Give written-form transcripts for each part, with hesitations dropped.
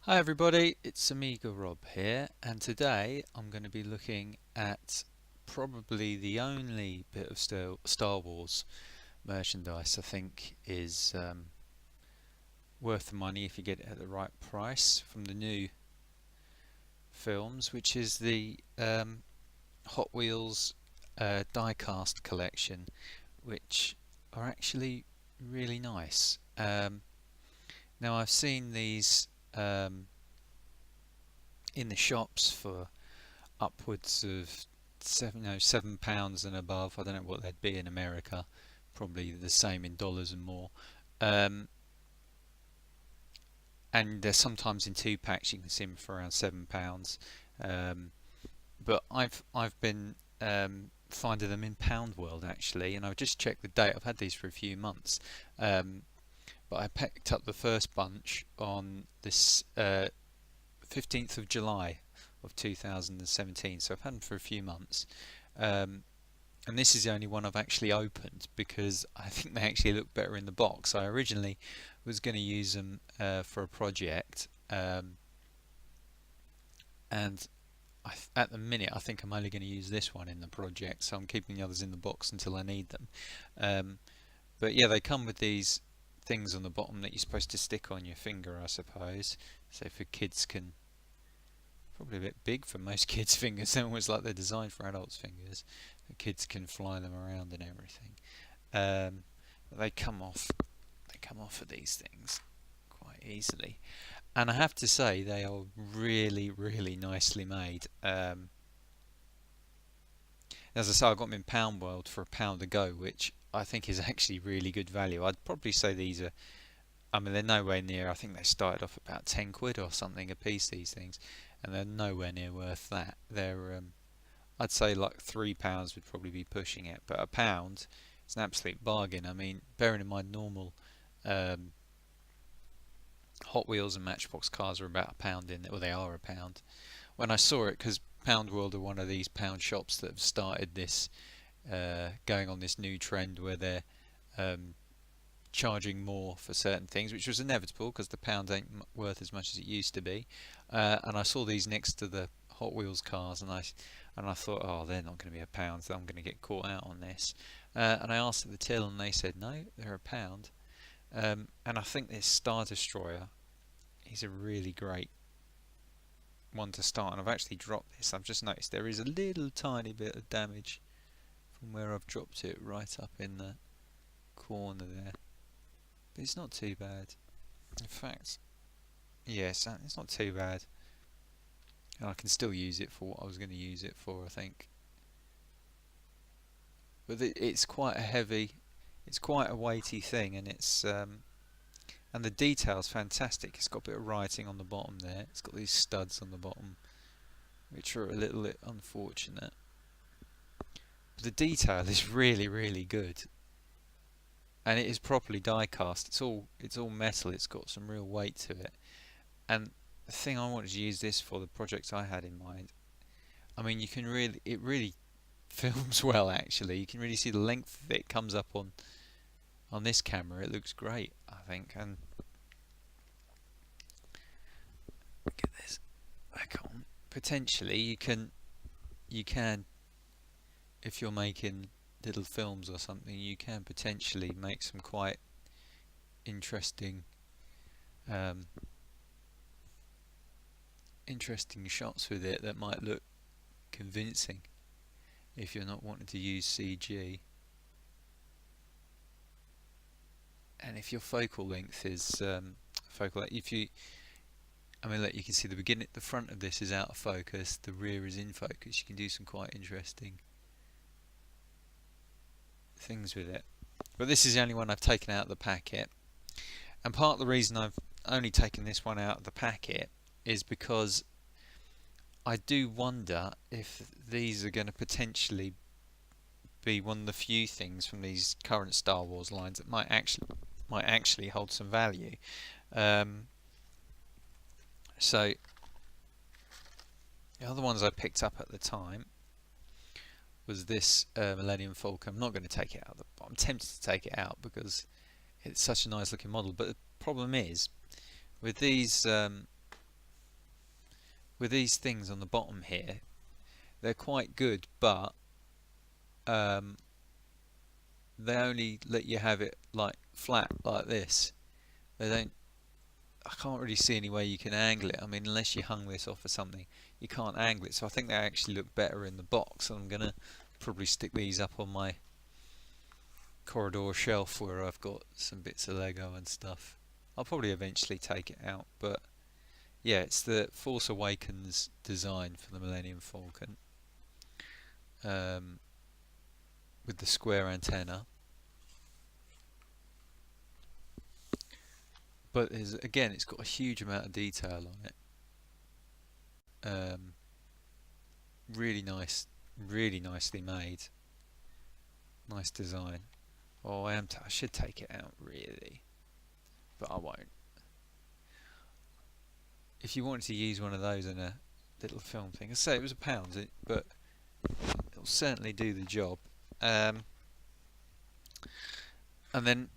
Hi everybody, it's Amiga Rob here, and today I'm going to be looking at probably the only bit of Star Wars merchandise I think is worth the money if you get it at the right price from the new films, which is the Hot Wheels die-cast collection, which are actually really nice. Now I've seen these um, in the shops for upwards of £7 and above. I don't know what they'd be in America. Probably the same in dollars and more. Um, and they're sometimes in two packs. You can see them for around £7. Um, but I've been finding them in Pound World actually, and I've just checked the date. I've had these for a few months, but I picked up the first bunch on this 15th of July of 2017, so I've had them for a few months, um, and this is the only one I've actually opened because I think they actually look better in the box. I originally was going to use them for a project, and at the minute I think I'm only going to use this one in the project, so I'm keeping the others in the box until I need them. um, but yeah, they come with these things on the bottom that you're supposed to stick on your finger, I suppose, so for kids can probably a bit big for most kids' fingers. They're almost like they're designed for adults' fingers. The kids can fly them around and everything. But they come off. They come off of these things quite easily, and I have to say they are really, really nicely made. As I say, I got them in Pound World for £1 a go, which I think is actually really good value. I'd probably say these are. I mean, they're nowhere near. I think they started off about 10 quid or something a piece. These things, and they're nowhere near worth that. They're I'd say like £3 would probably be pushing it, but £1 is an absolute bargain. I mean, bearing in mind normal um, Hot Wheels and Matchbox cars are about £1 in, well they are £1. When I saw it, because Pound World are one of these pound shops that have started this, going on this new trend where they're um, charging more for certain things, which was inevitable because the pound ain't worth as much as it used to be. And I saw these next to the Hot Wheels cars, and I thought, oh, they're not going to be £1, so I'm going to get caught out on this. And I asked at the till, and they said no, they're £1. And I think this Star Destroyer is a really great one to start. And I've actually dropped this. I've just noticed there is a little tiny bit of damage from where I've dropped it, right up in the corner there. But it's not too bad. In fact, yes, it's not too bad. And I can still use it for what I was going to use it for, I think. But it's quite a heavy, it's quite a weighty thing, and and the detail's fantastic. It's got a bit of writing on the bottom there. It's got these studs on the bottom, which are a little bit unfortunate. But the detail is really, really good, and it is properly die cast. It's all metal. It's got some real weight to it. And the thing I wanted to use this for, the project I had in mind, I mean, it really films well actually. You can really see the length of it. It comes up on this camera. It looks great, I think. And get this back on. Potentially, you can, if you're making little films or something, you can potentially make some quite interesting, um, interesting shots with it that might look convincing if you're not wanting to use CG. And if your focal length is if you, I mean, look, you can see the front of this is out of focus, the rear is in focus. You can do some quite interesting things with it. But this is the only one I've taken out of the packet, and part of the reason I've only taken this one out of the packet is because I do wonder if these are going to potentially be one of the few things from these current Star Wars lines that might actually hold some value. Um, so the other ones I picked up at the time was this Millennium Falcon. I'm not going to take it out. I'm tempted to take it out because it's such a nice looking model. But the problem is with these with these things on the bottom here, they're quite good, but um, they only let you have it like flat like this. They don't. I can't really see any way you can angle it. I mean, unless you hung this off or something, you can't angle it. So I think they actually look better in the box. I'm gonna probably stick these up on my corridor shelf where I've got some bits of Lego and stuff. I'll probably eventually take it out, but yeah, it's the Force Awakens design for the Millennium Falcon, um, with the square antenna. But again, it's got a huge amount of detail on it. Really nice, really nicely made. Nice design. Oh, I should take it out really, but I won't. If you wanted to use one of those in a little film thing, I say it was £1, but it'll certainly do the job. And then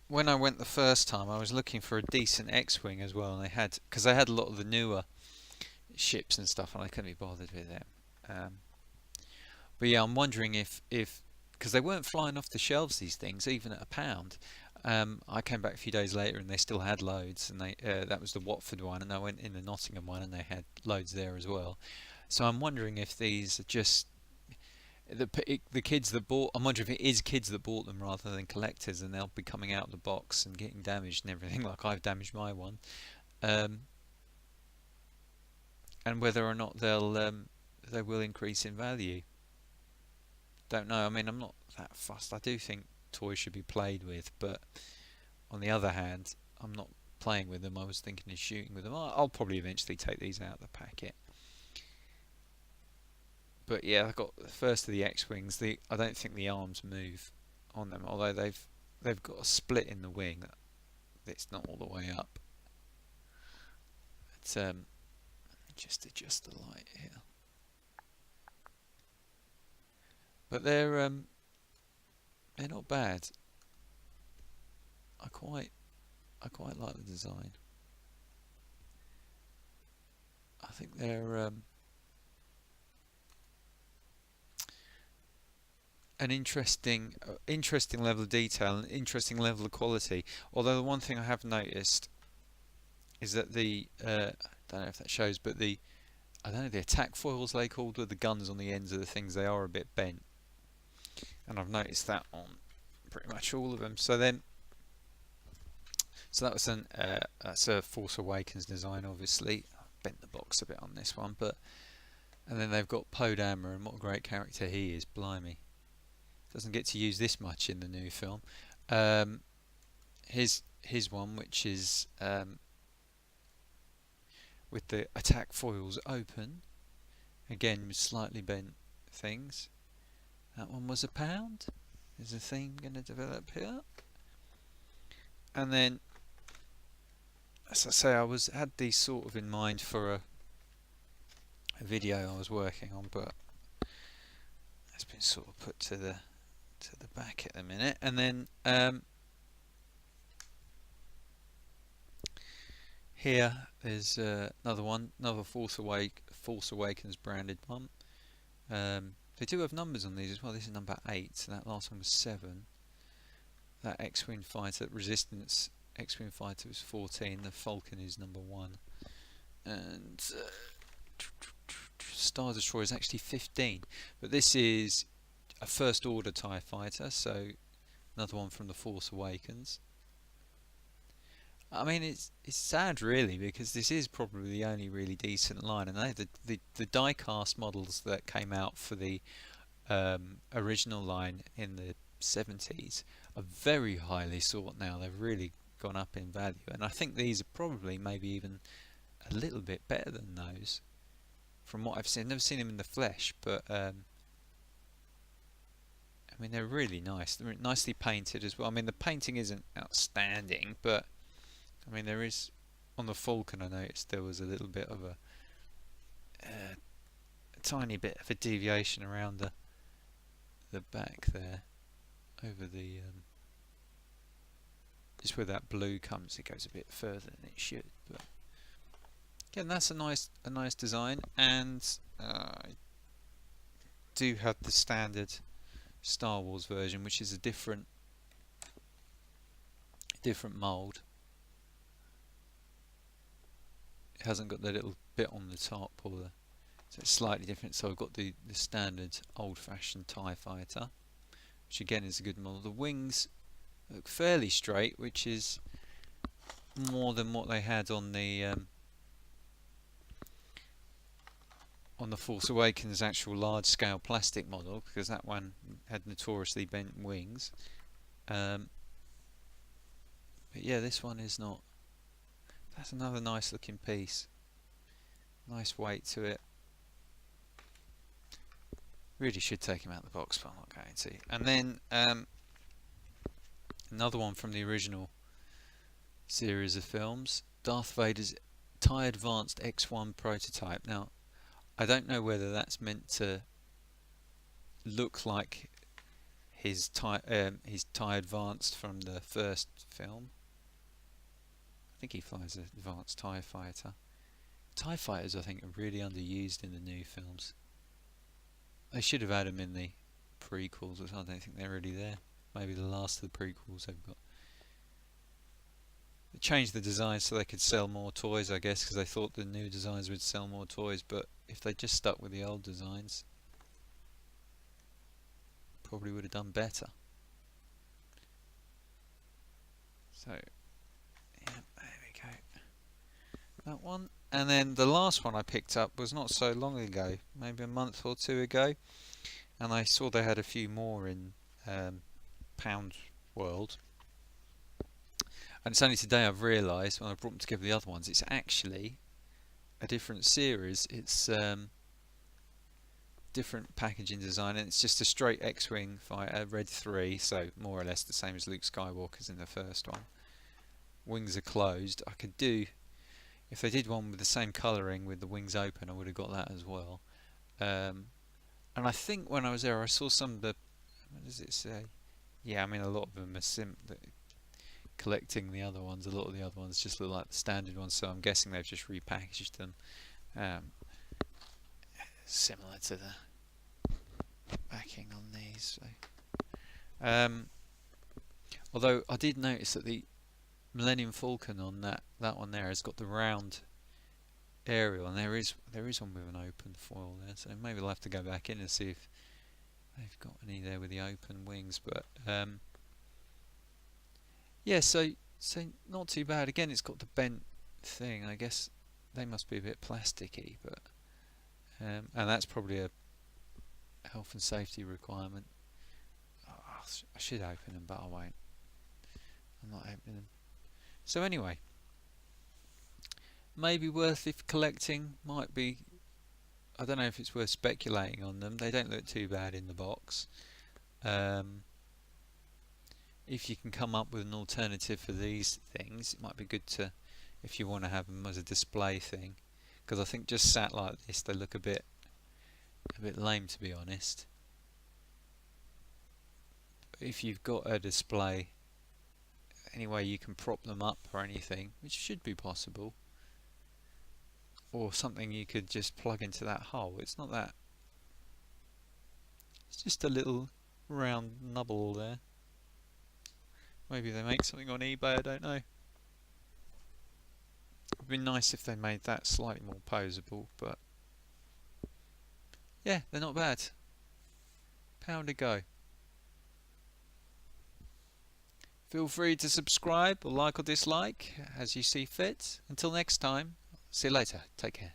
when I went the first time, I was looking for a decent X-wing as well, and because they had a lot of the newer ships and stuff, and I couldn't be bothered with them. But yeah, I'm wondering if because they weren't flying off the shelves, these things, even at £1. I came back a few days later and they still had loads, and that was the Watford one, and I went in the Nottingham one and they had loads there as well. So I'm wondering if these are just the kids that bought. I'm wondering if it is kids that bought them rather than collectors, and they'll be coming out of the box and getting damaged and everything, like I've damaged my one. Um, and whether or not they will increase in value. Don't know. I mean, I'm not that fussed. I do think toys should be played with, but on the other hand, I'm not playing with them. I was thinking of shooting with them. I'll probably eventually take these out of the packet. But yeah, I got the first of the X-wings. I don't think the arms move on them, although they've got a split in the wing that's not all the way up. But just adjust the light here. But they're not bad. I quite like the design. I think they're an interesting level of detail, an interesting level of quality. Although the one thing I have noticed is that I don't know if that shows, but I don't know, the attack foils they called, with the guns on the ends of the things, they are a bit bent. And I've noticed that on pretty much all of them. So that was that's a Force Awakens design, obviously. I've bent the box a bit on this one, and then they've got Poe Dameron, and what a great character he is, blimey. Doesn't get to use this much in the new film. His one, which is with the attack foils open, again with slightly bent things. That one was £1. Is a theme going to develop here? And then, as I say, I had these sort of in mind for a video I was working on, but it's been sort of put to the back at the minute. And then here there's another Force Awakens branded one. They do have numbers on these as well. This is number 8, so that last one was 7. That X-Wing fighter, Resistance X-Wing fighter, was 14. The Falcon is number 1, and Star Destroyer is actually 15. But this is a First Order TIE fighter, so another one from the Force Awakens. I mean, it's sad really, because this is probably the only really decent line, and the die-cast models that came out for the original line in the 70s are very highly sought now. They've really gone up in value, and I think these are probably maybe even a little bit better than those from what I've seen. I've never seen them in the flesh, but I mean, they're really nice. They're nicely painted as well. I mean, the painting isn't outstanding, but I mean, there is, on the Falcon I noticed there was a little bit of a tiny bit of a deviation around the back there, over the just where that blue comes, it goes a bit further than it should, but Again, that's a nice design, and I do have the standard Star Wars version, which is a different mold. It hasn't got the little bit on the top, or so it's slightly different. So I've got the standard old-fashioned TIE fighter, which again is a good model. The wings look fairly straight, which is more than what they had on the Force Awakens actual large-scale plastic model, because that one had notoriously bent wings. But yeah, this one is not. That's another nice looking piece. Nice weight to it. Really should take him out of the box, but I'm not going to. And then another one from the original series of films, Darth Vader's TIE Advanced X1 prototype. Now, I don't know whether that's meant to look like his TIE Advanced from the first film. I think he flies an advanced TIE fighter. TIE fighters, I think, are really underused in the new films. They should have had them in the prequels, I don't think they're really there. Maybe the last of the prequels they've got. They changed the design so they could sell more toys, I guess, because they thought the new designs would sell more toys, but if they just stuck with the old designs, probably would have done better. So, yeah, there we go. That one. And then the last one I picked up was not so long ago, maybe a month or two ago, and I saw they had a few more in Pound World. And it's only today I've realised, when I brought them together the other ones, it's actually a different series. It's different packaging design, and it's just a straight X-Wing fighter, Red 3, so more or less the same as Luke Skywalker's in the first one. Wings are closed. I could do, if they did one with the same colouring with the wings open, I would have got that as well. And I think when I was there I saw some of the, what does it say? Yeah, I mean a lot of them are collecting the other ones. A lot of the other ones just look like the standard ones, so I'm guessing they've just repackaged them. Similar to the backing on these. So. Although I did notice that the Millennium Falcon on that one there has got the round aerial, and there is one with an open foil there, so maybe I'll have to go back in and see if they've got any there with the open wings. But yeah, so not too bad. Again, it's got the bent thing. I guess they must be a bit plasticky, but and that's probably a health and safety requirement. Oh, I should open them, but I won't. I'm not opening them. So anyway, maybe worth if collecting. Might be. I don't know if it's worth speculating on them. They don't look too bad in the box. If you can come up with an alternative for these things, it might be good to, if you want to have them as a display thing, because I think just sat like this they look a bit lame, to be honest. If you've got a display anyway you can prop them up or anything, which should be possible, or something you could just plug into that hole. It's not that, it's just a little round nubble there. Maybe they make something on eBay, I don't know. It would be nice if they made that slightly more poseable, but yeah, they're not bad. £1 a go. Feel free to subscribe or like or dislike as you see fit. Until next time, see you later. Take care.